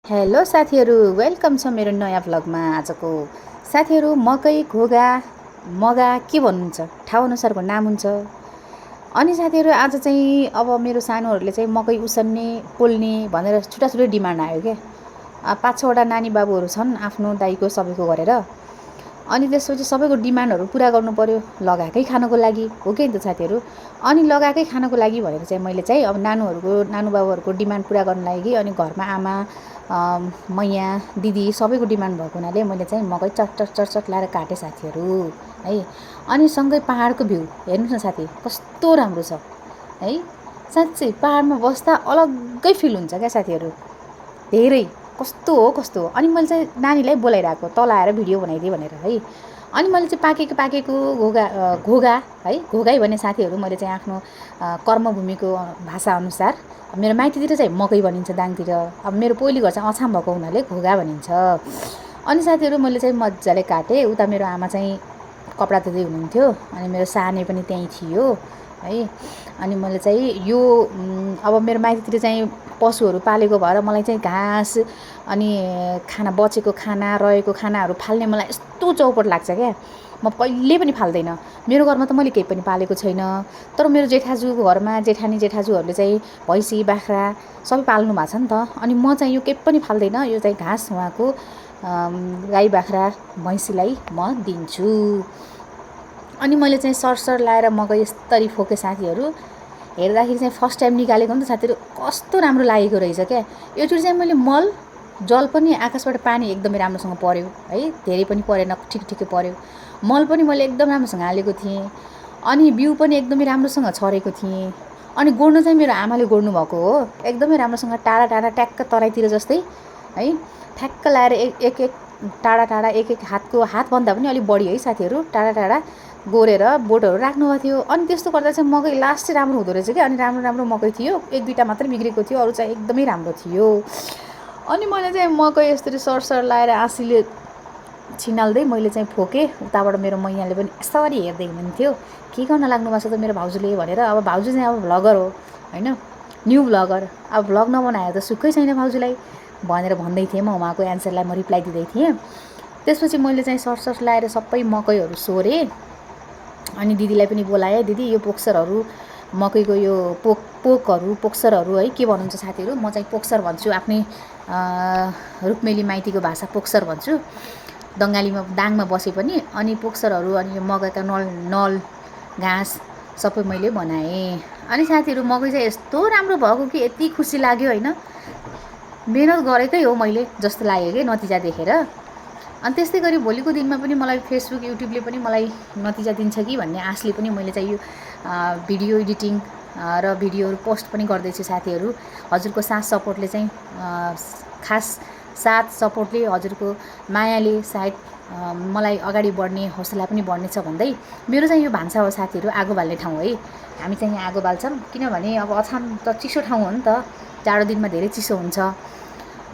Hello साथीहरू, welcome छ मेरो नयाँ भ्लगमा। आजको साथीहरू मकै, घोगा, मगा के भन्नुहुन्छ ठाउँ अनुसारको नाम हुन्छ। अनि साथीहरू आज चाहिँ अब मेरो सानोहरूले चाहिँ मकै उसिन्ने पोल्ने भनेर छुट्टा डिमान्ड आयो क्या। 5-6वटा नानी बाबुहरू छन् आफ्नो दाइको सबैको गरेर। अनि त्यसपछि सबैको डिमान्डहरू पुरा गर्नु पर्यो लगाएकै खानको लागि, हो कि त साथीहरू। अनि लगाएकै खानको लागि भनेर चाहिँ मैले चाहिँ अब नानु बाबुहरूको डिमान्ड पुरा गर्न लागि अनि घरमा आमा, मैया, दिदी सबैको डिमान्ड भएको हुनाले मैले चाहिँ मकै चट लाएर काटेँ साथीहरू है। अनि सँगै पहाडको भ्यू हेर्नुहोस् न साथी, कस्तो राम्रो छ है। साँच्चै पहाडमा बस्दा अलग्गै फिल हुन्छ क्या साथीहरू, धेरै कस्तो हो। अनि मैले चाहिँ नानीलाई बोलाइरहेको तल आएर भिडियो बनाइदिएँ भनेर है। अनि मैले चाहिँ पाकेको घोगा है, घोगाई भन्ने साथीहरू मैले चाहिँ आफ्नो कर्मभूमिको भाषाअनुसार मेरो माइतीतिर चाहिँ मकै भनिन्छ, दाङतिर। अब मेरो पहिलो घर चाहिँ अछाम भएको हुनाले घोगा भनिन्छ। अनि साथीहरू मैले चाहिँ मजाले काटेँ। उता मेरो आमा चाहिँ कपडा धुँदै हुनुहुन्थ्यो अनि मेरो साने पनि त्यहीँ थियो है। अनि मैले चाहिँ यो अब मेरो माइतीतिर चाहिँ पशुहरू पालेको भएर मलाई चाहिँ घाँस अनि खाना बचेको खाना रहेको खानाहरू फाल्ने मलाई यस्तो चौपट लाग्छ क्या। म कहिले पनि फाल्दैन। मेरो घरमा त मैले केही पनि पालेको छैन, तर मेरो जेठाजुको घरमा जेठाजुहरूले चाहिँ भैँसी बाख्रा सबै पाल्नु भएको छ नि त। अनि म चाहिँ यो केही पनि फाल्दैन। यो चाहिँ घाँस उहाँको गाई बाख्रा भैँसीलाई म दिन्छु। अनि मैले चाहिँ सरसर लाएर मकै यस्तरी फोकेँ साथीहरू। हेर्दाखेरि चाहिँ फर्स्ट टाइम निकालेको नि त साथीहरू, कस्तो राम्रो लागेको रहेछ क्या। योचोटि चाहिँ मैले मल जल पनि आकाशबाट पानी एकदमै राम्रोसँग पर्यो है, धेरै पनि परेन, ठिकै पर्यो। मल पनि मैले एकदम राम्रोसँग हालेको थिएँ अनि बिउ पनि एकदमै राम्रोसँग छरेको थिएँ। अनि गोड्नु चाहिँ मेरो आमाले गोड्नु भएको हो, एकदमै राम्रोसँग टाढा ट्याक्क तराईतिर जस्तै है, ठ्याक्क लाएर एक टाढा एक हातभन्दा पनि अलिक बढी है साथीहरू, टाढा गोरेर बोटहरू राख्नुभएको थियो। अनि त्यस्तो गर्दा चाहिँ मकै लास्ट चाहिँ राम्रो हुँदो रहेछ क्या। अनि राम्रो मकै थियो, 1-2टा मात्रै बिग्रेको थियो, अरू चाहिँ एकदमै राम्रो थियो। अनि मैले चाहिँ मकै यसरी सरसर लाएर आँसीले छिनाल्दै मैले चाहिँ फोकेँ। उताबाट मेरो मैयाले पनि यसरी हेर्दै हुनुहुन्थ्यो, के गर्न लाग्नु भएको छ त मेरो भाउजूले भनेर। अब भाउजू चाहिँ अब भ्लगर हो होइन, न्यू भ्लगर। अब भ्लग नबनाएर त सुखै छैन भाउजूलाई भनेर भन्दै थिएँ म। उहाँको एन्सरलाई म रिप्लाई दिँदै थिएँ। त्यसपछि मैले चाहिँ सरसर लाएर सबै मकैहरू सोरेँ अनि दिदीलाई पनि बोलाएँ। दिदी यो पोक्सरहरू मकैको यो पोक्सरहरू है, के भन्नुहुन्छ साथीहरू, म चाहिँ पोक्सर भन्छु, आफ्नै रुक्मेली माइतीको भाषा पोक्सर भन्छु, बङ्गालीमा दाङमा बसे पनि। अनि पोक्सरहरू अनि यो मकैका नल घाँस सबै मैले बनाएँ। अनि साथीहरू मकै चाहिँ यस्तो राम्रो भएको कि यति खुसी लाग्यो होइन, मेहनत गरेकै हो मैले जस्तो लाग्यो कि नतिजा देखेर। अनि त्यस्तै गरी भोलिको दिनमा पनि मलाई फेसबुक युट्युबले पनि मलाई नतिजा दिन्छ कि भन्ने आशले पनि मैले चाहिँ यो भिडियो एडिटिङ र भिडियोहरू पोस्ट पनि गर्दैछु साथीहरू। हजुरको साथ सपोर्टले चाहिँ खास साथ सपोर्टले, हजुरको मायाले सायद मलाई अगाडि बढ्ने हौसला पनि बढ्नेछ भन्दै मेरो चाहिँ यो भान्सा हो साथीहरू, आगो बाल्ने ठाउँ है। हामी चाहिँ यहाँ आगो बाल्छौँ किनभने अब अछाम त चिसो ठाउँ हो नि त, जाडो दिनमा धेरै चिसो हुन्छ।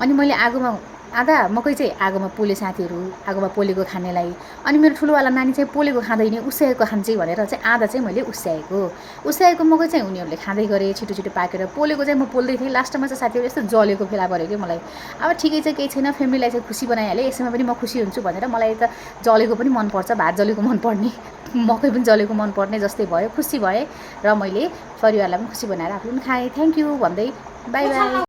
अनि मैले आगोमा आधा मकै चाहिँ आगोमा पोलेँ साथीहरू, आगोमा पोलेको खानेलाई। अनि मेरो ठुलोवाला नानी चाहिँ पोलेको खाँदैन, उस्याएको खान्छ भनेर चाहिँ आधा चाहिँ मैले उस्याएको मकै चाहिँ उनीहरूले खाँदै गरे, छिटो पाकेर। पोलेको चाहिँ म पोल्दै थिएँ, लास्टमा चाहिँ साथीहरू यस्तो जलेको फेला पऱ्यो कि मलाई। अब ठिकै चाहिँ केही छैन, फ्यामिलीलाई चाहिँ खुसी बनाइहालेँ, यसैमा पनि म खुसी हुन्छु भनेर। मलाई त जलेको पनि मनपर्छ, भात जलेको मनपर्ने, मकै पनि जलेको मनपर्ने जस्तै भयो। खुसी भएँ र मैले परिवारलाई पनि खुसी बनाएर आफूले पनि खाएँ। थ्याङ्क यू भन्दै बाई बाई।